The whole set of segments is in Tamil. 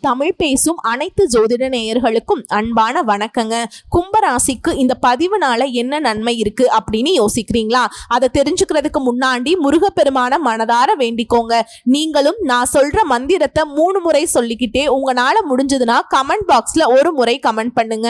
தமிழ் பேசும் அனைத்து ஜோதிட நேயர்களுக்கும் அன்பான வணக்கங்க. கும்பராசிக்கு இந்த பதிவுனால என்ன நன்மை இருக்கு அப்படின்னு யோசிக்கிறீங்களா? அதை தெரிஞ்சுக்கிறதுக்கு முன்னாடி முருகப்பெருமான மனதார வேண்டிக்கோங்க. நீங்களும் நான் சொல்ற மந்திரத்தை 3 முறை சொல்லிக்கிட்டே உங்களால முடிஞ்சதுன்னா கமெண்ட் பாக்ஸ்ல ஒரு முறை கமெண்ட் பண்ணுங்க.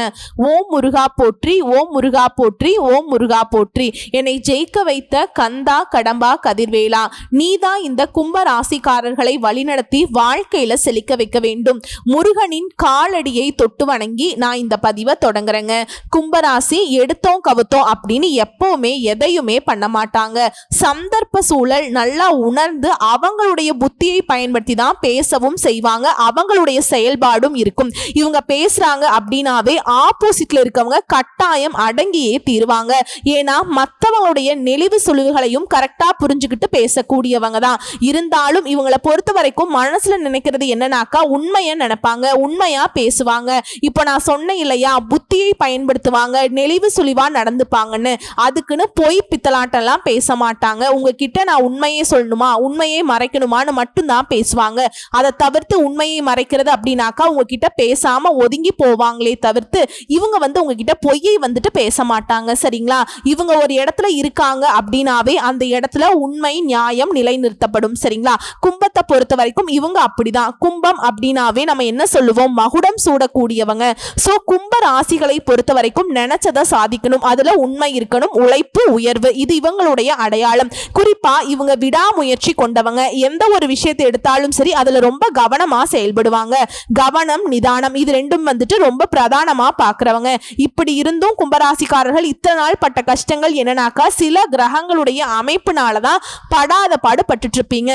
ஓம் முருகா போற்றி, ஓம் முருகா போற்றி, ஓம் முருகா போற்றி. என்னை ஜெயிக்க வைத்த கந்தா கடம்பா கதிர்வேலா, நீதான் இந்த கும்பராசிக்காரர்களை வழிநடத்தி வாழ்க்கையில செழிக்க வைக்க வேண்டும். முருகனின் காலடியை தொட்டு வணங்கி நான் இந்த பதிவை தொடங்குறேங்க. கும்பராசி எடுத்தோம் கவுத்தோம் அப்படின்னு எப்பவுமே எதையுமே பண்ண மாட்டாங்க. சந்தர்ப்ப சூழல் நல்லா உணர்ந்து அவங்களுடைய புத்தியை பயன்படுத்தி தான் பேசவும் செய்வாங்க. அவங்களுடைய செயல்பாடும் இருக்கும். இவங்க பேசுறாங்க அப்படின்னாவே ஆப்போசிட்ல இருக்கவங்க கட்டாயம் அடங்கியே தீருவாங்க. ஏன்னா மற்றவங்களுடைய நெளிவு சுழிவுகளையும் கரெக்டா புரிஞ்சுக்கிட்டு பேசக்கூடியவங்க தான். இருந்தாலும் இவங்களை பொறுத்த வரைக்கும் மனசுல நினைக்கிறது என்னன்னாக்கா உண்மையை நினைப்பாங்க, உண்மையா பேசுவாங்க. இப்போ நான் சொன்னேன் இல்லையா, புத்தியை பயன்படுத்துவாங்க, நெளிவு சுழிவா நடந்துப்பாங்கன்னு. அதுக்குன்னு பொய் பித்தலாட்டெல்லாம் பேச மாட்டாங்க. உங்ககிட்ட நான் உண்மையே சொல்லணுமா, உண்மையை மறைக்கணுமான்னு மட்டும்தான் பேசுவாங்க. அதை தவிர்த்து உண்மையை மறைக்கிறது அப்படின்னாக்கா உங்ககிட்ட பேசாம ஒதுங்கி போவாங்களே தவிர்த்து இவங்க உங்ககிட்ட பொய்யை பேச மாட்டாங்க. சரிங்களா? இவங்க ஒரு இடத்துல இருக்காங்க அப்படின்னாவே அந்த இடத்துல உண்மை நியாயம் நிலைநிறுத்தப்படும். சரிங்களா? கும்பத்தை பொறுத்த வரைக்கும் இவங்க அப்படிதான். கும்பம் அப்படின்னாவே நம்ம என்ன சொல்லுவோம், மகுடம் சூடக்கூடியவங்க. சோ கும்ப ராசிகளை பொறுத்த வரைக்கும் நினைச்சதை சாதிக்கணும், அதுல உண்மை இருக்கணும், உழைப்பு உயர்வு, இது இவங்களுடைய அடையாளம். குறிப்பா இவங்க விடாமுயற்சி கொண்டவங்க. எந்த ஒரு விஷயத்தை எடுத்தாலும் சரி அதுல ரொம்ப கவனமா செயல்படுவாங்க. கவனம் நிதானம் இது ரெண்டும் ரொம்ப பிரதானமா பாக்குறவங்க. இப்படி இருந்தும் கும்பராசிக்காரர்கள் இத்தனை நாள் பட்ட கஷ்டங்கள் என்னன்னாக்கா சில கிரகங்களுடைய அமைப்புனாலதான் படாத பாடு பட்டுட்டு இருப்பீங்க.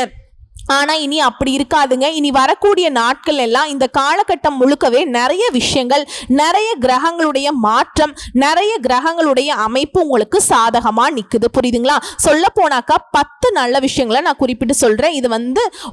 ஆனா இனி அப்படி இருக்காதுங்க. இனி வரக்கூடிய நாட்கள் எல்லாம் இந்த காலகட்டம் முழுக்கவே நிறைய விஷயங்கள், நிறைய கிரகங்களுடைய மாற்றம், நிறைய கிரகங்களுடைய அமைப்பு உங்களுக்கு சாதகமா நிக்குது. புரியுதுங்களா? சொல்ல போனாக்கா 10 நல்ல விஷயங்களை நான் குறிப்பிட்டு சொல்றேன். இது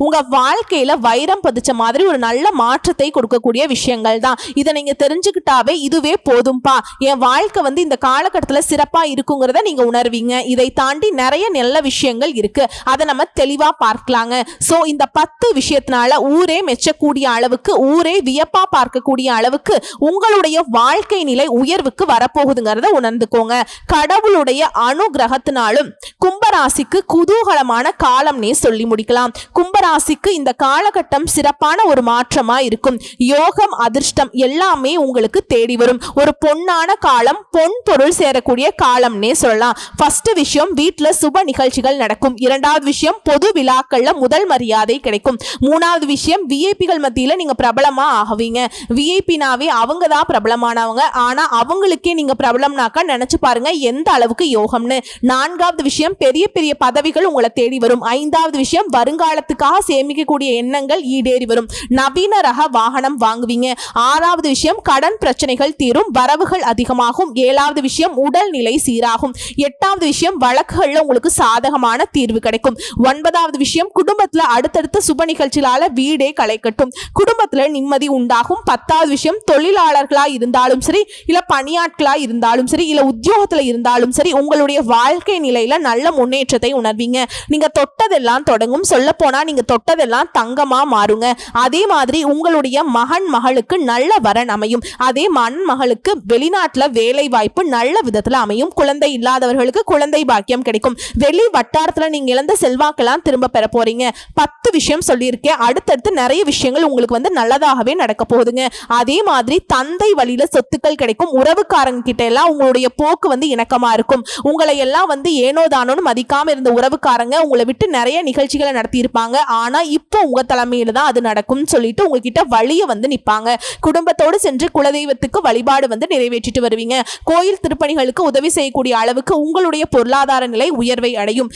உங்க வாழ்க்கையில வைரம் பதிச்ச மாதிரி ஒரு நல்ல மாற்றத்தை கொடுக்கக்கூடிய விஷயங்கள் தான். இதை நீங்க தெரிஞ்சுக்கிட்டாவே இதுவே போதும்பா, என் வாழ்க்கை இந்த காலகட்டத்துல சிறப்பா இருக்குங்கிறத நீங்க உணர்வீங்க. இதை தாண்டி நிறைய நல்ல விஷயங்கள் இருக்கு, அதை நம்ம தெளிவா பார்க்கலாங்க. சோ இந்த 10 விஷயத்தினால ஊரே மெச்சக்கூடிய அளவுக்கு, ஊரே வியப்பா பார்க்கக்கூடிய அளவுக்கு உங்களுடைய வாழ்க்கை நிலை உயர்வுக்கு வரப்போகுதுங்கிறத உணர்ந்துக்கோங்க. கடவுளுடைய அனுகிரகத்தினாலும் கும்பராசிக்கு குதூகலமான காலம்னே சொல்லி முடிக்கலாம். கும்பராசிக்கு இந்த காலகட்டம் சிறப்பான ஒரு மாற்றமா இருக்கும். யோகம் அதிர்ஷ்டம் எல்லாமே உங்களுக்கு தேடி வரும். ஒரு பொன்னான காலம், பொன் பொருள் சேரக்கூடிய காலம்னே சொல்லலாம். ஃபர்ஸ்ட் விஷயம், வீட்டுல சுப நிகழ்ச்சிகள் நடக்கும். இரண்டாவது விஷயம், பொது விழாக்கள்ல முதல் மரியாதை கிடைக்கும். மூணாவது விஷயம், விஐபிகள் மத்தியில நீங்க பிரபலமா ஆகுவீங்க. விஐபினாவே அவங்க தான் பிரபலமானவங்க. ஆனா அவங்களுக்கே நீங்க பிரபலம்னாக்கா நினைச்சு பாருங்க எந்த அளவுக்கு யோகம்னு. நான்காவது விஷயம், பெரிய பெரிய பதவிகள் உங்களை தேடி வரும். ஐந்தாவது விஷயம், வருங்காலத்துக்காக சேமிக்கக்கூடிய எண்ணங்கள் ஈடேறி வரும். நவீன ரக வாகனம் வாங்குவீங்க. ஆறாவது விஷயம், கடன் பிரச்சனைகள் தீரும், வரவுகள் அதிகமாகும். ஏழாவது விஷயம், உடல்நிலை சீராகும். எட்டாவது விஷயம், வழக்குகள்ல உங்களுக்கு சாதகமான தீர்வு கிடைக்கும். ஒன்பதாவது விஷயம், குடும்பத்துல அடுத்தடுத்த சுப நிகழ்ச்சியால வீடே களை கட்டும், குடும்பத்துல நிம்மதி உண்டாகும். 10வது விஷயம், தொழிலாளர்களா இருந்தாலும் சரி, இல்ல பணியாட்களா இருந்தாலும் சரி, இல்ல உத்தியோகத்துல இருந்தாலும் சரி, உங்களுடைய வாழ்க்கை நிலையில நல்ல முன்னேற்றத்தை உணர்வீங்க. நீங்க தொட்டதெல்லாம் தொடங்கும். சொல்ல போனா நீங்க தொட்டதெல்லாம் தங்கமா மாறுங்க. அதே மாதிரி உங்களுடைய மகன் மகளுக்கு நல்ல வரன் அமையும். அதே மகன் மகளுக்கு வெளிநாட்டுல வேலை வாய்ப்பு நல்ல விதத்துல அமையும். குழந்தை இல்லாதவர்களுக்கு குழந்தை பாக்கியம் கிடைக்கும். வெளி வட்டாரத்துல நீங்க இழந்த செல்வாக்கெல்லாம் திரும்ப பெற போறீங்க. 10 விஷயம் சொல்லியிருக்கேன். அடுத்தடுத்து நிறைய விஷயங்கள் உங்களுக்கு நல்லதாகவே நடக்க போகுதுங்க. அதே மாதிரி தந்தை வழியில சொத்துக்கள் கிடைக்கும். உறவுக்காரங்க கிட்ட எல்லாம் உங்களுடைய போக்கு இணக்கமா இருக்கும். உங்களை எல்லாம் ஏனோ தானோன்னு மதிக்காம இருந்த உறவுக்காரங்க உங்களை விட்டு நிறைய நிகழ்ச்சிகளை நடத்தி இருப்பாங்க. ஆனா இப்போ உங்க தலைமையில தான் அது நடக்கும் சொல்லிட்டு உங்ககிட்ட வழிய நிப்பாங்க. குடும்பத்தோடு சென்று குலதெய்வத்துக்கு வழிபாடு நிறைவேற்றிட்டு வருவீங்க. கோயில் திருப்பணிகளுக்கு உதவி செய்யக்கூடிய அளவுக்கு உங்களுடைய பொருளாதார நிலை உயர்வை அடையும்.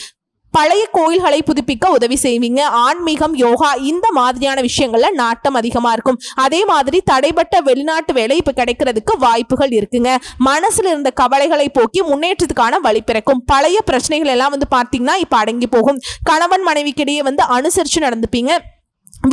பழைய கோயில்களை புதுப்பிக்க உதவி செய்வீங்க. ஆன்மீகம், யோகா இந்த மாதிரியான விஷயங்கள்ல நாட்டம் அதிகமா இருக்கும். அதே மாதிரி தடைப்பட்ட வெளிநாட்டு வேலை இப்ப கிடைக்கிறதுக்கு வாய்ப்புகள் இருக்குங்க. மனசுல இருந்த கவலைகளை போக்கி முன்னேற்றத்துக்கான வழி பிறக்கும். பழைய பிரச்சனைகள் எல்லாம் பார்த்தீங்கன்னா இப்ப அடங்கி போகும். கணவன் மனைவிக்கிடையே அனுசரிச்சு நடந்துப்பீங்க.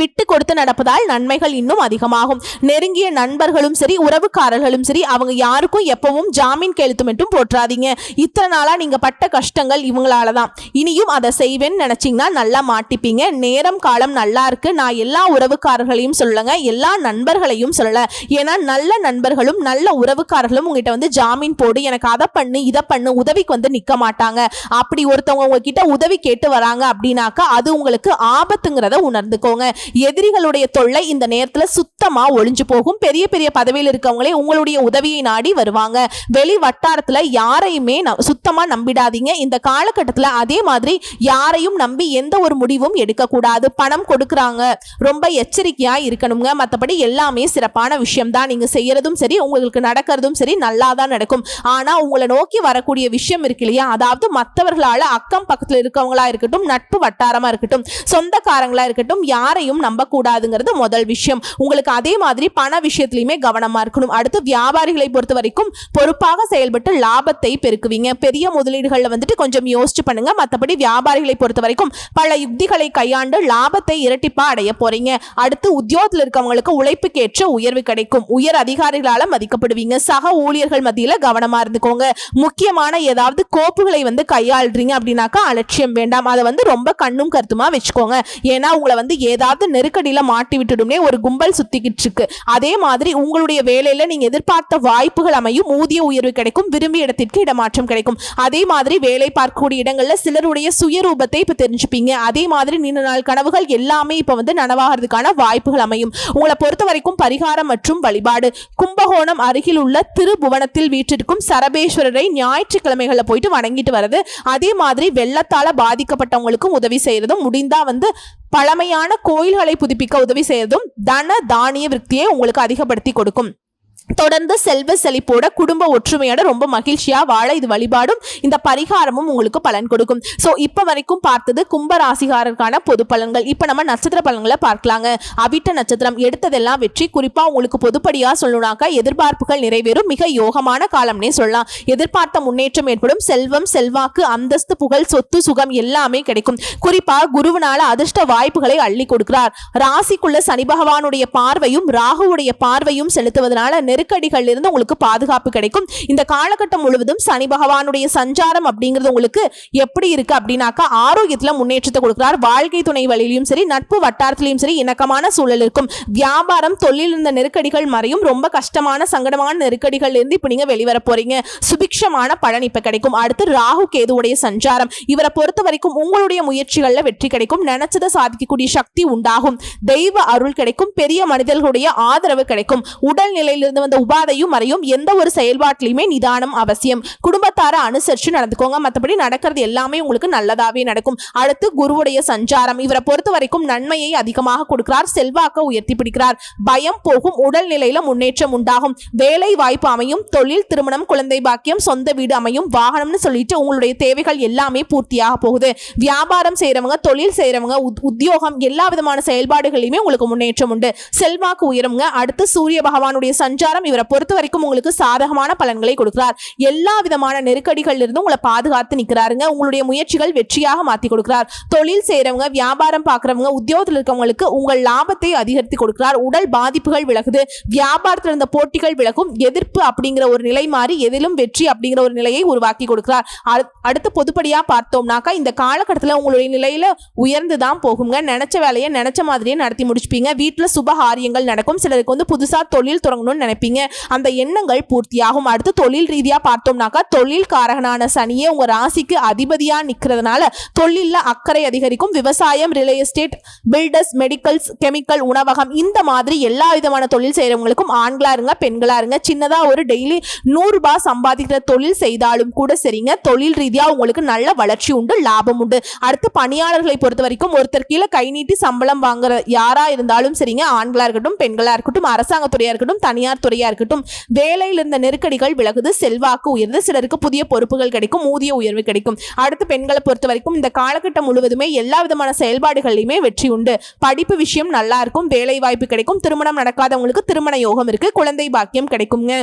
விட்டு கொடுத்து நடப்பதால் நன்மைகள் இன்னும் அதிகமாகும். நெருங்கிய நண்பர்களும் சரி, உறவுக்காரர்களும் சரி, அவங்க யாருக்கும் எப்பவும் ஜாமீன் கையெழுத்து மட்டும் போட்டுறாதீங்க. இத்தனை நாளா நீங்க பட்ட கஷ்டங்கள் இவங்களால தான். இனியும் அதை செய்வேன்னு நினைச்சீங்கன்னா நல்லா மாட்டிப்பீங்க. நேரம் காலம் நல்லா இருக்கு. நான் எல்லா உறவுக்காரர்களையும் சொல்லலைங்க, எல்லா நண்பர்களையும் சொல்லல. ஏன்னா நல்ல நண்பர்களும் நல்ல உறவுக்காரர்களும் உங்ககிட்ட வந்து ஜாமீன் போடு, எனக்கு அதை பண்ணு இதை பண்ணு, உதவிக்கு வந்து நிக்க மாட்டாங்க. அப்படி ஒருத்தவங்க உங்ககிட்ட உதவி கேட்டு வராங்க அப்படின்னாக்கா அது உங்களுக்கு ஆபத்துங்கிறத உணர்ந்துக்கோங்க. எதிரிகளுடைய தொல்லை இந்த நேரத்துல சுத்தமா ஒளிஞ்சு போகும். பெரிய பெரிய பதவியில் இருக்கவங்களே உங்களுடைய உதவியை நாடி வருவாங்க. வெளி வட்டாரத்துல யாரையுமே சுத்தமா நம்பிடாதீங்க இந்த காலகட்டத்துல. அதே மாதிரி யாரையும் நம்பி எந்த ஒரு முடிவும் எடுக்கக்கூடாது. பணம் கொடுக்கறாங்க, ரொம்ப எச்சரிக்கையா இருக்கணுங்க. மற்றபடி எல்லாமே சிறப்பான விஷயம் தான். நீங்க செய்யறதும் சரி, உங்களுக்கு நடக்கிறதும் சரி, நல்லா தான் நடக்கும். ஆனா உங்களை நோக்கி வரக்கூடிய விஷயம் இருக்கு இல்லையா, அதாவது மற்றவர்களால அக்கம் பக்கத்துல இருக்கவங்களா இருக்கட்டும், நட்பு வட்டாரமா இருக்கட்டும், சொந்தக்காரங்களா இருக்கட்டும், யாரையும் நம்பக்கூடாதுங்கிறது முதல் விஷயம். உங்களுக்கு அதே மாதிரி பண விஷயத்திலுமே கவனமா இருக்கணும். அடுத்து வியாபாரிகளை பொறுத்த வரைக்கும் பொறுப்பாக செயல்பட்டு லாபத்தை பெருக்குவீங்க. பெரிய முதலீடுகள்ல வந்துட்டு கொஞ்சம் யோசிச்சு பண்ணுங்க. மற்றபடி வியாபாரிகளை பொறுத்த வரைக்கும் பல யுக்திகளை கையாண்டு லாபத்தை இரட்டிப்பா அடைய போறீங்க. அடுத்து உத்தியோகத்தில் இருக்கவங்களுக்கு உழைப்புக்கேற்ற உயர்வு கிடைக்கும். உயர் அதிகாரிகளால மதிக்கப்படுவீங்க. சக ஊழியர்கள் மத்தியில கவனமா இருந்துக்கோங்க. முக்கியமான ஏதாவது கோப்புகளை வந்து கையாளுறீங்க அப்படின்னாக்கா அலட்சியம் வேண்டாம். அதை வந்து ரொம்ப கண்ணும் கருத்துமா வச்சுக்கோங்க. ஏன்னா உங்களை வந்து ஏதாவது நெருக்கடியில மாட்டி விட்டுடும்னே ஒரு கும்பல் சுத்திக்கிட்டு இருக்கு. அதே மாதிரி உங்களுடைய வேலையில நீங்க எதிர்பார்த்த வாய்ப்புகள் அமையும். ஊதிய உயர்வு கிடைக்கும். விரும்பிய இடத்திற்கு இடமாற்றம் கிடைக்கும். அதே மாதிரி வேலை பார்க்கக்கூடிய இடங்கள்ல சிலருடைய சுயரூபத்தை இப்ப தெரிஞ்சுப்பீங்க. அதே மாதிரி நீண்ட நாள் கனவுகள் எல்லாமே இப்ப வந்து நனவாகிறதுக்கான வாய்ப்புகள் அமையும். உங்களை பொறுத்த வரைக்கும் பரிகாரம் மற்றும் வழிபாடு, கும்பகோணம் அருகில் உள்ள திருபுவனத்தில் வீற்றிருக்கும் சரபேஸ்வரரை ஞாயிற்றுக்கிழமைகள்ல போயிட்டு வணங்கிட்டு வருது. அதே மாதிரி வெள்ளத்தால பாதிக்கப்பட்டவங்களுக்கும் உதவி செய்யறதும், முடிந்தா வந்து பழமையான கோயில்களை புதுப்பிக்க உதவி செய்யறதும் தன தானிய விருத்தியை உங்களுக்கு அதிகப்படுத்தி கொடுக்கும். தொடர்ந்து செல்வ செழிப்போட குடும்ப ஒற்றுமையோட ரொம்ப மகிழ்ச்சியா வாழ இது வழிபாடும் இந்த பரிகாரமும் உங்களுக்கு பலன் கொடுக்கும். சோ இப்ப வரைக்கும் பார்த்தது கும்ப ராசிகாரருக்கான பொது பலன்கள். இப்ப நம்ம நட்சத்திர பலன்களை பார்க்கலாங்க. அவிட்ட நட்சத்திரம் எடுத்ததெல்லாம் வெற்றி. குறிப்பா உங்களுக்கு பொதுப்படியா சொல்லணும்னாக்கா எதிர்பார்ப்புகள் நிறைவேறும். மிக யோகமான காலம்னே சொல்லலாம். எதிர்பார்த்த முன்னேற்றம் ஏற்படும். செல்வம், செல்வாக்கு, அந்தஸ்து, புகழ், சொத்து, சுகம் எல்லாமே கிடைக்கும். குறிப்பா குருவினால அதிர்ஷ்ட வாய்ப்புகளை அள்ளி கொடுக்கிறார். ராசிக்குள்ள சனி பகவானுடைய பார்வையும் ராகுவுடைய பார்வையும் செலுத்துவதனால நெருக்கடிகள் இருந்து உங்களுக்கு பாதுகாப்பு கிடைக்கும். இந்த காலகட்டம் முழுவதும் சனி பகவானுடைய சஞ்சாரம் அப்படிங்கிறது உங்களுக்கு எப்படி இருக்கு அப்படின்னாக்கா ஆரோக்கியத்துல முன்னேற்றத்தை கொடுக்கிறார். வாழ்க்கை துணை வழியிலும் சரி, நட்பு வட்டாரத்திலையும் சரி இணக்கமான சூழல் இருக்கும். வியாபாரம், தொழில் இருந்த நெருக்கடிகள் மறையும். ரொம்ப கஷ்டமான சங்கடமான நெருக்கடிகள் இருந்து இப்ப நீங்க வெளிவர போறீங்க. சுபிக்ஷமான பலன் இப்ப கிடைக்கும். அடுத்து ராகு கேதுவுடைய சஞ்சாரம். இவரை பொறுத்த வரைக்கும் உங்களுடைய முயற்சிகள்ல வெற்றி கிடைக்கும். நினைச்சதை சாதிக்கக்கூடிய சக்தி உண்டாகும். தெய்வ அருள் கிடைக்கும். பெரிய மனிதர்களுடைய ஆதரவு கிடைக்கும். உடல் நிலையிலிருந்து வந்த உபாதையும் மறையும். எந்த ஒரு செயல்பாட்டிலுமே நிதானம் அவசியம். குடும்பத்தார அனுசரிச்சு நடந்துக்கோங்க. மற்றபடி நடக்கிறது எல்லாமே உங்களுக்கு நல்லதாவே நடக்கும். அடுத்து குருவுடைய சஞ்சாரம். இவரை பொறுத்த வரைக்கும் நன்மையை அதிகமாக கொடுக்கிறார். செல்வாக்க உயர்த்தி பிடிக்கிறார். பயம் போகும். உடல் நிலையில முன்னேற்றம் உண்டாகும். வேலை வாய்ப்பு அமையும். தொழில், திருமணம், குழந்தை பாக்கியம், சொந்த வீடு அமையும். வாகனம்னு சொல்லிட்டு உங்களுடைய தேவைகள் எல்லாமே பூர்த்தியாக போகுது. வியாபாரம் செய்யறவங்க, தொழில் செய்யறவங்க, உத்தியோகம் எல்லா விதமான செயல்பாடுகளிலுமே உங்களுக்கு முன்னேற்றம் உண்டு. செல்வாக்கு உயருங்க. அடுத்து சூரிய பகவானுடைய சஞ்சாரம். இவரை பொறுத்த வரைக்கும் உங்களுக்கு சாதகமான பலன்களை கொடுக்கிறார். எல்லா விதமான நெருக்கடிகள் இருந்து உங்களை பாதுகாத்து நிற்கிறாருங்க. உங்களுடைய முயற்சிகள் வெற்றியாக மாத்தி கொடுக்கிறார். தொழில் செய்யறவங்க, வியாபாரம் பார்க்கறவங்க, உத்தியோகத்தில் இருக்கவங்களுக்கு உங்கள் லாபத்தை அதிகரித்து கொடுக்கிறார். உடல் பாதிப்புகள் விலகுது. வியாபாரத்தில் இருந்த போட்டிகள் விலகும். எதிர்ப்பு அப்படிங்கிற ஒரு நிலை மாறி எதிலும் வெற்றி அப்படிங்கிற ஒரு நிலையை உருவாக்கி கொடுக்கிறார். அடுத்து பொதுப்படியா பார்த்தோம்னாக்கா இந்த காலகட்டத்தில் உங்களுடைய நிலையில உயர்ந்துதான் போகுங்க. நினைச்ச வேலையை நினைச்ச மாதிரியே நடத்தி முடிச்சுப்பீங்க. வீட்டுல சுபகாரியங்கள் நடக்கும். சிலருக்கு வந்து புதுசா தொழில் தொடங்கணும்னு நினைப்பீங்க. அந்த எண்ணங்கள் பூர்த்தியாகும். அடுத்து தொழில் ரீதியா பார்த்தோம்னாக்கா தொழில் காரகனான சனியே உங்க ராசிக்கு அதிபதியா நிக்கிறதுனால தொழில்ல அக்கறை அதிகரிக்கும். விவசாயம், real estate, builders, medicals, chemical, உணவகம் இந்த மாதிரி எல்லா விதமான தொழில் செய்யறவங்களுக்கும் ஆண்களா இருங்க பெண்களா இருங்க சின்னதா ஒரு டெய்லி 100 ரூபாய் சம்பாதிக்கிற தொழில் செய்தாலும் கூட சரிங்க, தொழில் ரீதியா உங்களுக்கு நல்ல வளர்ச்சி உண்டு, லாபம் உண்டு. அடுத்து பணியாளர்களை பொறுத்த வரைக்கும் ஒருத்தர் கீழே கை நீட்டி சம்பளம் வாங்குற யாரா இருந்தாலும் சரிங்க, ஆண்களா இருக்கட்டும் பெண்களா இருக்கட்டும், அரசாங்க துறையா இருக்கட்டும் தனியார் துறையா இருக்கட்டும், வேலையில் இருந்த நெருக்கடிகள் விலகுது. செல்வாக்கு உயர்ந்து. சிலருக்கு புதிய பொறுப்புகள் கிடைக்கும். ஊதிய உயர்வு கிடைக்கும். அடுத்து பெண்களை பொறுத்த வரைக்கும் இந்த காலகட்டம் முழுவதுமே எல்லா விதமான செயல்பாடுகளிலுமே வெற்றி உண்டு. படிப்பு விஷயம் நல்லா இருக்கும். வேலை வாய்ப்பு கிடைக்கும். திருமணம் நடக்காதவங்களுக்கு திருமண யோகம் இருக்கு. குழந்தை பாக்கியம் கிடைக்குங்க.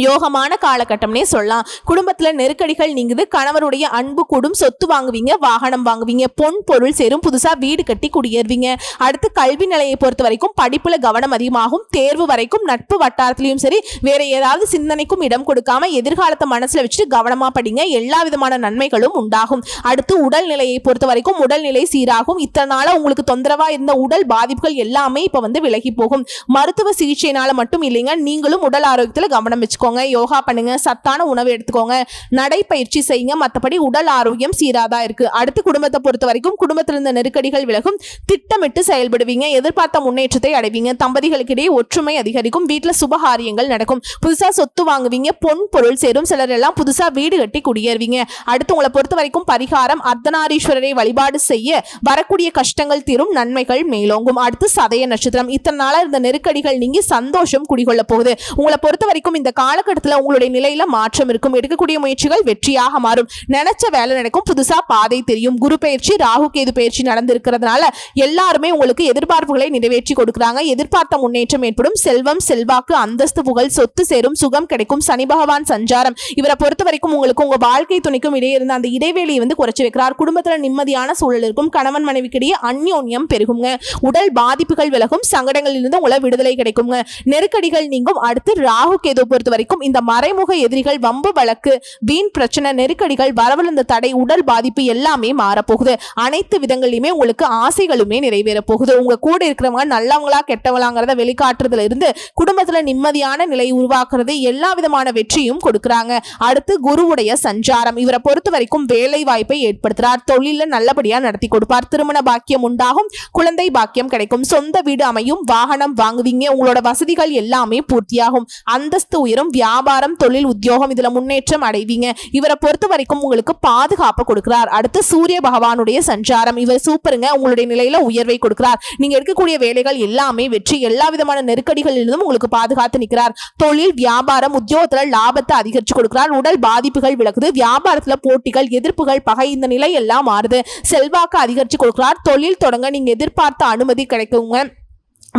யோகமான காலகட்டம்னே சொல்லலாம். குடும்பத்துல நெருக்கடிகள் நீங்குது, கணவருடைய அன்பு கூடும், சொத்து வாங்குவீங்க, வாகனம் வாங்குவீங்க, பொன் பொருள் சேரும், புதுசா வீடு கட்டி குடியேறுவீங்க. அடுத்து கல்வி நிலையை பொறுத்த வரைக்கும் படிப்புல கவனம் அதிகமாகும். தேர்வு வரைக்கும் நட்பு வட்டாரத்திலையும் சரி வேற ஏதாவது சிந்தனைக்கும் இடம் கொடுக்காம எதிர்காலத்தை மனசுல வச்சுட்டு கவனமா படிங்க. எல்லா விதமான நன்மைகளும் உண்டாகும். அடுத்து உடல்நிலையை பொறுத்த வரைக்கும் உடல்நிலை சீராகும். இத்தனை நாளா உங்களுக்கு தொந்தரவா இருந்த உடல் பாதிப்புகள் எல்லாமே இப்ப விலகி போகும். மருத்துவ சிகிச்சையினால மட்டும் இல்லைங்க, நீங்களும் உடல் ஆரோக்கியத்துல கவனம் வச்சுக்கோங்க. யோகா பண்ணுங்க, சத்தான உணவு எடுத்துக்கோங்க, நடைப்பயிற்சி செய்யுங்க. மற்றபடி உடல் ஆரோக்கியம் சீராதா இருக்கு. அடுத்து குடும்பத்தை பொறுத்த வரைக்கும் குடும்பத்தில் இருந்த நெருக்கடிகள் விலகும். திட்டமிட்டு செயல்படுவீங்க, எதிர்பார்த்த முன்னேற்றத்தை அடைவீங்க. தம்பதிகளுக்கிடையே ஒற்றுமை அதிகரிக்கும். வீட்டுல சுபகாரியங்கள் நடக்கும். புதுசா சொத்து வாங்குவீங்க, பொன் பொருள் சேரும். சிலர் எல்லாம் புதுசா வீடு கட்டி குடியேறுவீங்க. அடுத்து உங்களை பொறுத்த வரைக்கும் பரிகாரம் அர்த்தநாரீஸ்வரரை வழிபாடு செய்ய வரக்கூடிய கஷ்டங்கள் தீரும், நன்மைகள் மேலோங்கும். அடுத்து சதய நட்சத்திரம். இத்தனை நாளா இருந்த நெருக்கடிகள் நீங்கி சந்தோஷம் குடிகொள்ள போகுது. உங்களை பொறுத்த வரைக்கும் இந்த காலகட்டத்தில் உங்களுடைய நிலையில மாற்றம் இருக்கும். எடுக்கக்கூடிய முயற்சிகள் வெற்றியாக மாறும். நினைச்ச வேலை நடக்கும். புதுசா பாதை தெரியும். குரு பயிற்சி, ராகு கேது பயிற்சி நடந்திருக்கிறதுனால எல்லாருமே உங்களுக்கு எதிர்பார்ப்புகளை நிறைவேற்றி கொடுக்குறாங்க. எதிர்பார்த்த முன்னேற்றம் ஏற்படும். செல்வம், செல்வாக்கு, அந்தஸ்து, புகழ், சொத்து சேரும், சுகம் கிடைக்கும். சனி பகவான் சஞ்சாரம் இவரை பொறுத்த வரைக்கும் உங்களுக்கு உங்க வாழ்க்கை துணைக்கும் இடையே இருந்த அந்த இடைவெளியை குறைச்சு வைக்கிறார். குடும்பத்துல நிம்மதியான சூழல் இருக்கும். கணவன் மனைவிக்கிடையே அந்யோன்யம் பெருகுங்க. உடல் பாதிப்புகள் விலகும். சங்கடங்களிலிருந்து உங்களை விடுதலை கிடைக்குங்க. நெருக்கடிகள் நீங்கும். அடுத்து ராகு கேது பொறுத்த வரைக்கும் இந்த மறைமுக எதிரிகள், வம்பு வழக்கு, வீண் பிரச்சனை, நெருக்கடிகள், வரவழந்த தடை, உடல் பாதிப்பு எல்லாமே மாறப்போகுது. அனைத்து விதங்களிலுமே உங்களுக்கு ஆசைகளுமே நிறைவேற போகுது. உங்க கூட இருக்கிறவங்க நல்லவங்களா கெட்டவங்களாங்கிறத வெளிக்காட்டுறதுல இருந்து குடும்பத்துல நிம்மதியான நிலை உருவாக்குறது, எல்லா விதமான வெற்றியும் கொடுக்குறாங்க. அடுத்து குருவுடைய சஞ்சாரம் இவரை பொறுத்த வரைக்கும் வேலை வாய்ப்பை ஏற்படுத்துறார். தொழில நல்லபடியா நடத்தி கொடுப்பார். திருமண பாக்கியம் உண்டாகும். குழந்தை பாக்கியம் கிடைக்கும். சொந்த வீடு அமையும். வாகனம் வாங்குவீங்க. உங்களோட வசதிகள் எல்லாமே பூர்த்தியாகும். அந்தஸ்து உயரும். வியாபாரம், தொழில், உத்தியோகம் இதுல முன்னேற்றம் அடைவீங்க. இவரை பொறுத்த வரைக்கும் உங்களுக்கு பாதுகாப்பு கொடுக்கிறார். அடுத்து சூரிய பகவானுடைய சஞ்சாரம் இவர் சூப்பருங்க. உங்களுடைய நிலையில உயர்வை கொடுக்கிறார். நீங்க எடுக்கக்கூடிய வேலைகள் எல்லாமே வெற்றி. எல்லா விதமான நெருக்கடிகளிலிருந்தும் உங்களுக்கு பாதுகாத்து நிற்கிறார். தொழில், வியாபாரம், உத்தியோகத்துல லாபத்தை அதிகரிச்சு கொடுக்கிறார். உடல் பாதிப்புகள் விலகுது. வியாபாரத்துல போட்டிகள், எதிர்ப்புகள், பகை இந்த நிலை எல்லாம் மாறுது. செல்வாக்கு அதிகரிச்சு கொடுக்கிறார். தொழில் தொடங்க நீங்க எதிர்பார்த்த அனுமதி கிடைக்குங்க.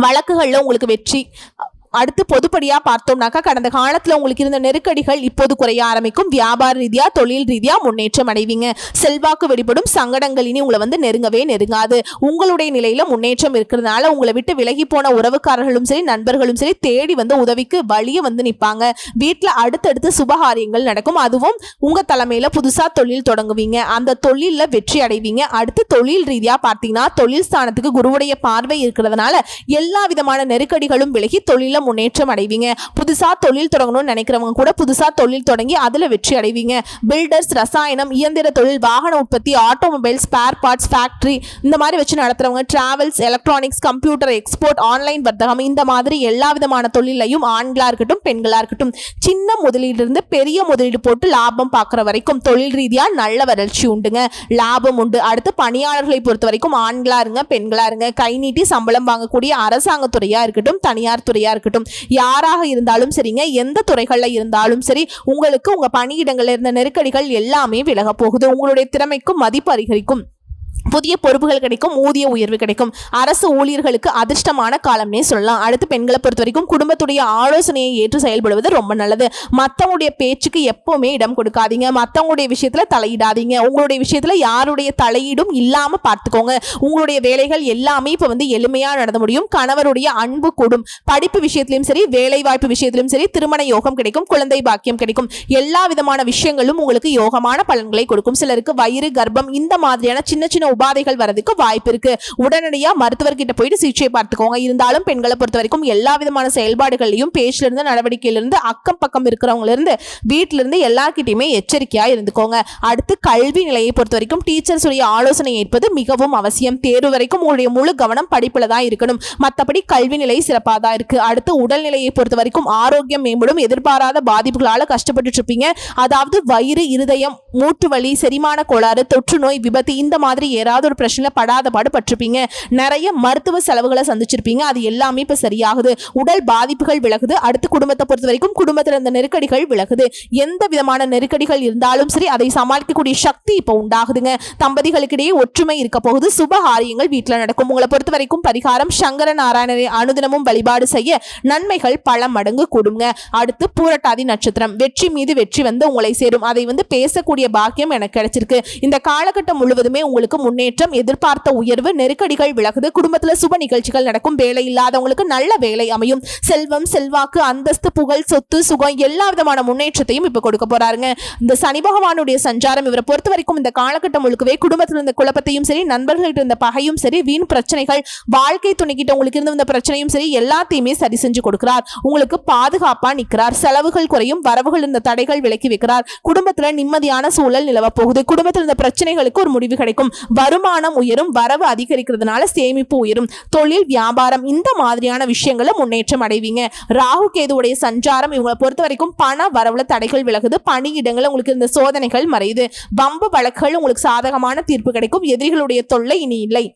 வழக்குகள்ல உங்களுக்கு வெற்றி. அடுத்து பொதுப்படியா பார்த்தோம்னாக்கா கடந்த காலத்துல உங்களுக்கு இருந்த நெருக்கடிகள் இப்போது குறைய ஆரம்பிக்கும். வியாபார ரீதியா, தொழில் ரீதியா முன்னேற்றம் அடைவீங்க. செல்வாக்கு வெளிப்படும். சங்கடங்கள் இனி உங்களை நெருங்கவே நெருங்காது. உங்களுடைய நிலையில முன்னேற்றம் இருக்கிறதுனால உங்களை விட்டு விலகி போன உறவுக்காரர்களும் சரி, நண்பர்களும் சரி தேடி உதவிக்கு வழிய நிற்பாங்க. வீட்டுல அடுத்தடுத்து சுபகாரியங்கள் நடக்கும். அதுவும் உங்க தலைமையில புதுசா தொழில் தொடங்குவீங்க. அந்த தொழில்ல வெற்றி அடைவீங்க. அடுத்து தொழில் ரீதியா பார்த்தீங்கன்னா தொழில் ஸ்தானத்துக்கு குருவுடைய பார்வை இருக்கிறதுனால எல்லா விதமான நெருக்கடிகளும் விலகி தொழில முன்னேற்றம் அடைவீங்க. புதுசா தொழில் தொடங்கணும்னு நினைக்கிறவங்க கூட புதுசா தொழில் தொடங்கி அதுல வெற்றி அடைவீங்க. பில்டர்ஸ், ரசாயனம், இயந்திர தொழில், வாகன உற்பத்தி, ஆட்டோமொபைல், ஸ்பேர் பார்ட்ஸ், ஃபேக்டரி இந்த மாதிரி வச்சு நடத்துறவங்க, travels, electronics, computer, export, online வர்த்தகம் இந்த மாதிரி எல்லா விதமான தொழிலையும் ஆண்களா இருக்கட்டும் பெண்களா இருக்கட்டும் சின்ன முதலீடு இருந்து பெரிய முதலீடு போட்டு லாபம் பார்க்குற வரைக்கும் தொழில் ரீதியா நல்ல வளர்ச்சி உண்டுங்க. லாபம் உண்டு. அடுத்து பணியாளர்களை பொறுத்த வரைக்கும் ஆண்களா இருங்க பெண்களா இருங்க, கை நீட்டி சம்பளம் வாங்கக்கூடிய அரசாங்க துறையா இருக்கட்டும் தனியார் துறையா இருக்கட்டும் யாராக இருந்தாலும் சரிங்க, எந்த துறைகள்ல இருந்தாலும் சரி உங்களுக்கு உங்க பணியிடங்கள்ல இருந்த நெருக்கடிகள் எல்லாமே விலக போகுது. உங்களுடைய திறமைக்கும் மதிப்பு அதிகரிக்கும். புதிய பொறுப்புகள் கிடைக்கும். ஊதிய உயர்வு கிடைக்கும். அரசு ஊழியர்களுக்கு அதிர்ஷ்டமான காலம்னே சொல்லலாம். அடுத்து பெண்களை பொறுத்த வரைக்கும் குடும்பத்துடைய ஆலோசனையை ஏற்று செயல்படுவது ரொம்ப நல்லது. மற்றவங்களுடைய பேச்சுக்கு எப்பவுமே இடம் கொடுக்காதீங்க. மற்றவங்களுடைய விஷயத்துல தலையிடாதீங்க. உங்களுடைய விஷயத்துல யாருடைய தலையீடும் இல்லாம பார்த்துக்கோங்க. உங்களுடைய வேலைகள் எல்லாமே இப்ப எளிமையா நடந்து முடியும். கணவருடைய அன்பு கூடும். படிப்பு விஷயத்திலும் சரி, வேலை வாய்ப்பு விஷயத்திலும் சரி, திருமண யோகம் கிடைக்கும். குழந்தை பாக்கியம் கிடைக்கும். எல்லா விதமான விஷயங்களும் உங்களுக்கு யோகமான பலன்களை கொடுக்கும். சிலருக்கு வயிறு, கர்ப்பம் இந்த மாதிரியான சின்ன சின்ன உபாதைகள் வரதுக்கு வாய்ப்பு இருக்கு. உடனடியா மருத்துவர்கிட்ட போயிட்டு சிகிச்சை பார்த்துக்கோங்க. இருந்தாலும் பெண்களை பொறுத்த வரைக்கும் எல்லா விதமான செயல்பாடுகளையும் பேச்சுல இருந்து நடவடிக்கையில இருந்து அக்கம் பக்கம் இருக்கிறவங்க இருந்து வீட்டில இருந்து எல்லார்கிட்டயுமே எச்சரிக்கையா இருந்துக்கோங்க. அடுத்து கல்வி நிலையை பொறுத்த வரைக்கும் டீச்சர்ஸ் உடைய ஆலோசனை ஏற்பது மிகவும் அவசியம். தேர்வு வரைக்கும் உங்களுடைய முழு கவனம் படிப்புல தான் இருக்கணும். மற்றபடி கல்வி நிலை சிறப்பாக தான் இருக்கு. அடுத்து உடல்நிலையை பொறுத்த வரைக்கும் ஆரோக்கியம் மேம்படும். எதிர்பாராத பாதிப்புகளால கஷ்டப்பட்டு இருப்பீங்க. அதாவது வயிறு, இருதயம், மூட்டு வலி, செரிமான கோளாறு, தொற்று நோய், விபத்து இந்த மாதிரி ஏறாத ஏதாவது ஒரு பிரச்சனை படாத பாடு பட்டிருப்பீங்க. நிறைய மருத்துவ செலவுகளை சந்திச்சிருப்பீங்க. அது எல்லாமே இப்ப சரியாகுது. உடல் பாதிப்புகள் விலகுது. அடுத்து குடும்பத்தை பொறுத்த வரைக்கும் குடும்பத்துல இருந்த நெருக்கடிகள் விலகுது. எந்த விதமான நெருக்கடிகள் இருந்தாலும் சரி அதை சமாளிக்கக்கூடிய சக்தி இப்ப உண்டாகுதுங்க. தம்பதிகளுக்கிடையே ஒற்றுமை இருக்க போகுது. சுபகாரியங்கள் வீட்டுல நடக்கும். உங்களை பொறுத்த வரைக்கும் பரிகாரம் சங்கர நாராயணரை அனுதினமும் வழிபாடு செய்ய நன்மைகள் பல மடங்கு கூடுங்க. அடுத்து பூரட்டாதி நட்சத்திரம். வெற்றி மீது வெற்றி வந்து உங்களை சேரும். அதை பேசக்கூடிய பாக்கியம் எனக்கு கிடைச்சிருக்கு. இந்த காலகட்டம் முழுவதுமே உங்களுக்கு முன்னேற்றம், எதிர்பார்த்த உயர்வு, நெருக்கடிகள் விலகுது. குடும்பத்துல சுப நிகழ்ச்சிகள் நடக்கும். வேலை இல்லாதவங்களுக்கு நல்ல வேலை அமையும். செல்வம், செல்வாக்கு, அந்தஸ்து, புகழ், சொத்து, சுகம் எல்லா விதமான முன்னேற்றத்தையும் இப்ப கொடுக்க போறாருங்க. இந்த சனி பகவானுடைய சஞ்சாரம் இவரை பொறுத்த வரைக்கும் இந்த காலகட்டம் முழுக்கவே குடும்பத்தில் இருந்த குழப்பத்தையும் சரி, நண்பர்கள்ட்ட இருந்த பகையும் சரி, வீண் பிரச்சனைகள், வாழ்க்கை துணைக்கிட்ட உங்களுக்கு இருந்த பிரச்சனையும் சரி எல்லாத்தையுமே சரி செஞ்சு கொடுக்கிறார். உங்களுக்கு பாதுகாப்பா நிற்கிறார். செலவுகள் குறையும். வரவுகள் இருந்த தடைகள் விலக்கி வைக்கிறார். குடும்பத்துல நிம்மதியான சூழல் நிலவ போகுது. குடும்பத்தில் இருந்த பிரச்சனைகளுக்கு ஒரு முடிவு கிடைக்கும். வருமானம் உயரும். வரவு அதிகரிக்கிறதுனால சேமிப்பு உயரும். தொழில், வியாபாரம் இந்த மாதிரியான விஷயங்கள முன்னேற்றம் அடைவீங்க. ராகு கேதுவுடைய சஞ்சாரம் இவங்களை பொறுத்த வரைக்கும் பண வரவுல தடைகள் விலகுது. பணியிடங்கள் உங்களுக்கு இருந்த சோதனைகள் மறையுது. வம்பு வழக்குகள் உங்களுக்கு சாதகமான தீர்ப்பு கிடைக்கும். எதிரிகளுடைய தொல்லை இனி இல்லை.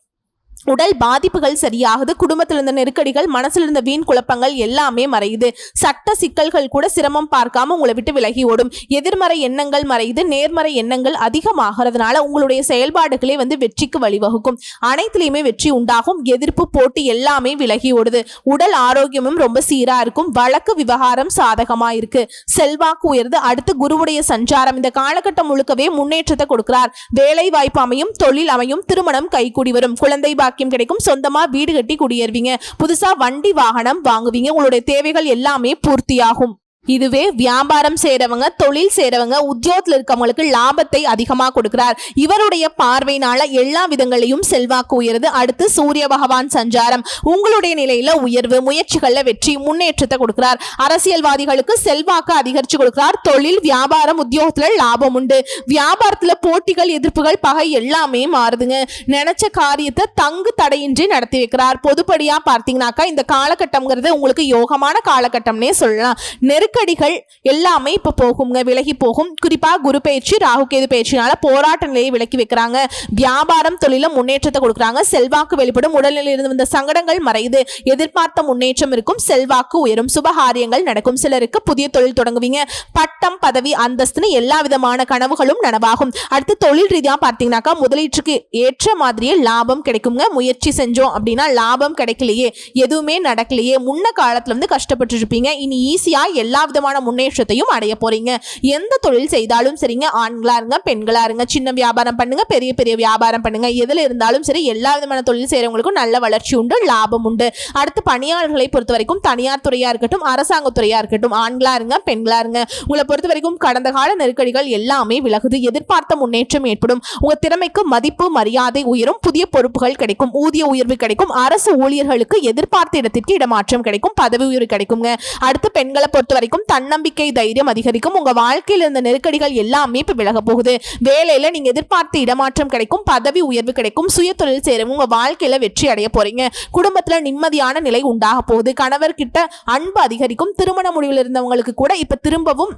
உடல் பாதிப்புகள் சரியாகுது. குடும்பத்தில் இருந்த நெருக்கடிகள், மனசில் இருந்த வீண் குழப்பங்கள் எல்லாமே மறையுது. சட்ட சிக்கல்கள் கூட சிரமம் பார்க்காம உங்களை விட்டு விலகி ஓடும். எதிர்மறை எண்ணங்கள் மறையுது. நேர்மறை எண்ணங்கள் அதிகமாகிறதுனால உங்களுடைய செயல்பாடுகளே வெற்றிக்கு வழிவகுக்கும். அனைத்திலையுமே வெற்றி உண்டாகும். எதிர்ப்பு, போட்டி எல்லாமே விலகி ஓடுது. உடல் ஆரோக்கியமும் ரொம்ப சீரா இருக்கும். வழக்கு விவகாரம் சாதகமா இருக்கு. செல்வாக்கு உயர்ந்து. அடுத்து குருவுடைய சஞ்சாரம் இந்த காலகட்டம் முழுக்கவே முன்னேற்றத்தை கொடுக்கிறார். வேலை வாய்ப்பு அமையும். தொழில் அமையும். திருமணம் கைகூடி வரும். குழந்தை பாக்கியம் கிடைக்கும். சொந்தமா வீடு கட்டி குடியேறுவீங்க. புதுசா வண்டி வாகனம் வாங்குவீங்க. உங்களுடைய தேவைகள் எல்லாமே பூர்த்தியாகும். இதுவே வியாபாரம் செய்யறவங்க, தொழில் செய்யறவங்க, உத்தியோகத்தில் இருக்கவங்களுக்கு லாபத்தை அதிகமா கொடுக்கிறார். இவருடைய பார்வையினால எல்லா விதங்களையும் செல்வாக்கு உயருது. அடுத்து சூரிய பகவான் சஞ்சாரம் உங்களுடைய நிலையில உயர்வு, முயற்சிகள்ல வெற்றி, முன்னேற்றத்தை கொடுக்கிறார். அரசியல்வாதிகளுக்கு செல்வாக்கு அதிகரிச்சு கொடுக்கிறார். தொழில், வியாபாரம், உத்தியோகத்துல லாபம் உண்டு. வியாபாரத்துல போட்டிகள், எதிர்ப்புகள், பகை எல்லாமே மாறுதுங்க. நினைச்ச காரியத்தை தங்கு தடையின்றி நடத்தி வைக்கிறார். பொதுப்படியா பார்த்தீங்கன்னாக்கா இந்த காலகட்டம்ங்கிறது உங்களுக்கு யோகமான காலகட்டம்னே சொல்லலாம். நெருக்கடிகள் எல்லாமே இப்ப போகுங்க, விலகி போகும். குறிப்பா குரு பயிற்சி, ராகு கேது பயிற்சினால போராட்ட நிலையை விலக்கி வைக்கிறாங்க. வியாபாரம், தொழில முன்னேற்றத்தை கொடுக்குறாங்க. செல்வாக்கு வெளிப்படும். உடல்நிலையில் இருந்து வந்த சங்கடங்கள் மறையுது. எதிர்பார்த்த முன்னேற்றம் இருக்கும். செல்வாக்கு உயரும். சுபகாரியங்கள் நடக்கும். சிலருக்கு புதிய தொழில் தொடங்குவீங்க. பட்டம், பதவி, அந்தஸ்துன்னு எல்லா விதமான கனவுகளும் நனவாகும். அடுத்து தொழில் ரீதியா பார்த்தீங்கன்னாக்கா முதலீட்டுக்கு ஏற்ற மாதிரியே லாபம் கிடைக்குங்க. முயற்சி செஞ்சோம் அப்படின்னா லாபம் கிடைக்கலையே, எதுவுமே நடக்கலையே, முன்ன காலத்துல கஷ்டப்பட்டு இருப்பீங்க. இனி ஈஸியா எல்லா விதமான முன்னேற்றத்தையும் அடைய போறீங்க. எந்த தொழில் செய்தாலும் சரிங்க, ஆண்களா இருங்க, பெண்களா இருங்க, சின்ன வியாபாரம் பண்ணுங்க, பெரிய பெரிய வியாபாரம் பண்ணுங்க, எதுல இருந்தாலும் சரி எல்லா விதமான தொழில் செய்யறவங்களுக்கும் நல்ல வளர்ச்சி உண்டு, லாபம் உண்டு. அடுத்து பணியாளர்களை பொறுத்த வரைக்கும் தனியார் துறையா இருக்கட்டும், அரசாங்க துறையா இருக்கட்டும், ஆண்களா இருங்க, பெண்களா இருங்க, உங்களை பொறுத்த வரைக்கும் கடந்த கால நெருக்கடிகள் எல்லாமே விலகுது. எதிர்பார்த்த முன்னேற்றம் ஏற்படும். உங்க திறமைக்கு மதிப்பு, மரியாதை உயரும். புதிய பொறுப்புகள் கிடைக்கும். ஊதிய உயர்வு கிடைக்கும். அரசு ஊழியர்களுக்கு எதிர்பார்த்த இடத்திற்கு இடமாற்றம் கிடைக்கும். பதவி உயர்வு கிடைக்குங்க. அடுத்து பெண்களை பொறுத்த வரைக்கும் தன்னம்பிக்கை, தைரியம் அதிகரிக்கும். உங்க வாழ்க்கையில் இருந்த நெருக்கடிகள் எல்லாமே இப்ப விலக போகுது. வேலையில நீங்க எதிர்பார்த்த இடமாற்றம் கிடைக்கும். பதவி உயர்வு கிடைக்கும். சுய தொழில் செய்யறவங்க உங்க வாழ்க்கையில வெற்றி அடைய போறீங்க. குடும்பத்துல நிம்மதியான நிலை உண்டாக போகுது. கணவர் கிட்ட அன்பு அதிகரிக்கும். திருமண முடிவில் இருந்தவங்களுக்கு கூட இப்ப திரும்பவும்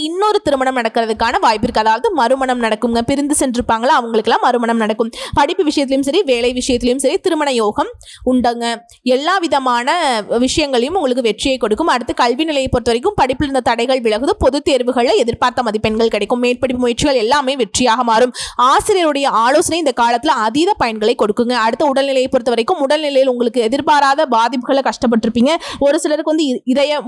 இன்னொரு திருமணம் நடக்கிறதுக்கான வாய்ப்பு இருக்கு. அதாவது மறுமணம் நடக்குங்க. பிரிந்து சென்றிருப்பாங்களா அவங்களுக்கெல்லாம் மறுமணம் நடக்கும். படிப்பு விஷயத்திலையும் சரி, வேலை விஷயத்திலையும் சரி திருமண யோகம் உண்டுங்க. எல்லா விதமான விஷயங்களையும் உங்களுக்கு வெற்றியை கொடுக்கும். அடுத்து கல்வி நிலையை பொறுத்த வரைக்கும் படிப்பில் இருந்த தடைகள் விலகுது. பொது தேர்வுகளில் எதிர்பார்த்த மதிப்பெண்கள் கிடைக்கும். மேற்படிப்பு முயற்சிகள் எல்லாமே வெற்றியாக மாறும். ஆசிரியருடைய ஆலோசனை இந்த காலத்துல அதீத பயன்களை கொடுக்குங்க. அடுத்த உடல்நிலையை பொறுத்த வரைக்கும் உடல்நிலையில் உங்களுக்கு எதிர்பாராத பாதிப்புகளை கஷ்டப்பட்டிருப்பீங்க. ஒரு சிலருக்கு இதய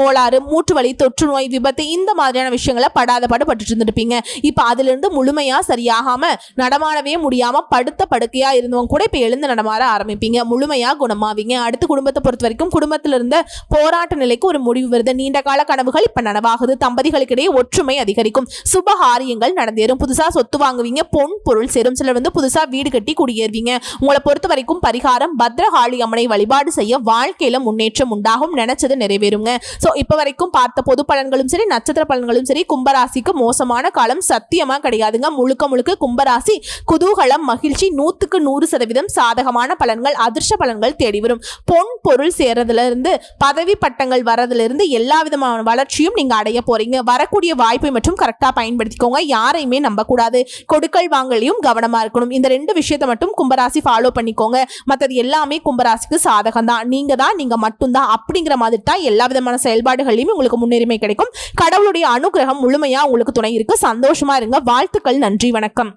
கோளாறு, மூட்டு வலி, தொற்று நோய், விபத்து இந்த மாதிரியான விஷயங்களை படாத பாடுபட்டு இருந்திருப்பீங்க. இப்ப அதுல இருந்து முழுமையா சரியாகாம நடமாடவே முடியாம படுத்த படுக்கையா இருந்தவங்க கூட இப்ப எழுந்து நடமாட ஆரம்பிப்பீங்க. முழுமையா குணமாவீங்க. அடுத்து குடும்பத்தை பொறுத்த வரைக்கும் குடும்பத்தில இருந்த போராட்ட நிலைக்கு ஒரு முடிவு வருது. நீண்ட கால கனவுகள் இப்ப நனவாகுது. தம்பதிகளுக்கிடையே ஒற்றுமை அதிகரிக்கும். சுபகாரியங்கள் நடந்தேறும். புதுசா சொத்து வாங்குவீங்க. பொன் பொருள் சேரும். சிலர் புதுசா வீடு கட்டி குடியேறுவீங்க. உங்களை பொறுத்த வரைக்கும் பரிகாரம் பத்ரகாளி அம்மனை வழிபாடு செய்ய வாழ்க்கையில முன்னேற்றம் உண்டாகும். நினைச்சது நிறைவேறுங்க. சோ இப்ப வரைக்கும் பார்த்த பொது பலன்களும் சரி, நட்சத்திர பலன்களும் சரி கும்பராசிக்கு மோசமான காலம் சத்தியமா கிடையாதுங்க. முழுக்க முழுக்க கும்பராசி குதூகலம், மகிழ்ச்சி, 100% சாதகமான பலன்கள், அதிர்ஷ்ட பலன்கள் தேடி வரும். பொன் பொருள் சேர்றதுல இருந்து பதவி பட்டங்கள் வரதுல இருந்து எல்லா விதமான வளர்ச்சியும் நீங்க அடைய போறீங்க. வரக்கூடிய வாய்ப்பை மற்றும் கரெக்டா பயன்படுத்திக்கோங்க. யாரையுமே நம்ப கூடாது. கொடுக்கல் வாங்கலையும் கவனமா இருக்கணும். இந்த 2 விஷயத்தை மட்டும் கும்பராசி ஃபாலோ பண்ணிக்கோங்க. மற்றது எல்லாமே கும்பராசிக்கு சாதகம் தான். நீங்க மட்டும்தான் அப்படிங்கிற மாதிரி தான் எல்லா விதமான செயல்பாடுகளையும் உங்களுக்கு முன்னுரிமை கிடைக்கும். கடவுளுடைய அனுகிரகம் முழுமையா உங்களுக்கு துணை இருக்கு. சந்தோஷமா இருங்க. வாழ்த்துக்கள். நன்றி. வணக்கம்.